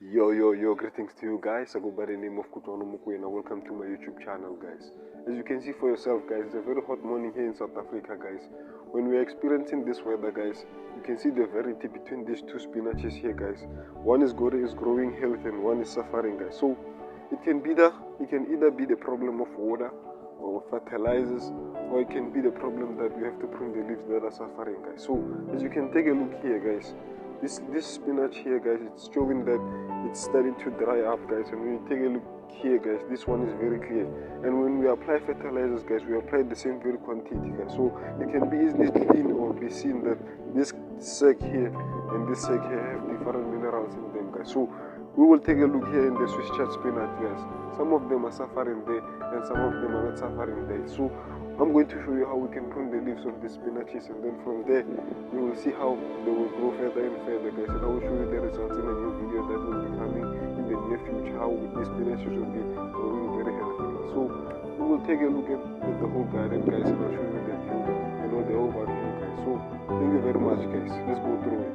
Yo, greetings to you guys. I go by the name of Kutono Mukwe and welcome to my YouTube channel, guys. As you can see for yourself, guys, it's a very hot morning here in South Africa, guys. When we are experiencing this weather, guys, you can see the variety between these two spinaches here, guys. One is growing healthy and one is suffering, guys. So it can either be the problem of water or fertilizers, or it can be the problem that we have to prune the leaves that are suffering, guys. So as you can take a look here, guys, this spinach here, guys, it's showing that it's starting to dry up, guys. And when you take a look here, guys, this one is very clear. And when we apply fertilizers, guys, we apply the same very quantity, guys. So it can be easily seen or be seen that this sack here and this sack here have different minerals in them, guys. So we will take a look here in the Swiss Chard Spinach, guys. Some of them are suffering there and some of them are not suffering there. So I'm going to show you how we can prune the leaves of the spinaches, and then from there you will see how they will grow further and further, guys. And I will show you the results in a new video that will be coming in the near future, how these spinaches will be growing very healthily. So we will take a look at the whole garden, guys, and I'll show you the view and all the overview, guys. So thank you very much, guys. Let's go through it.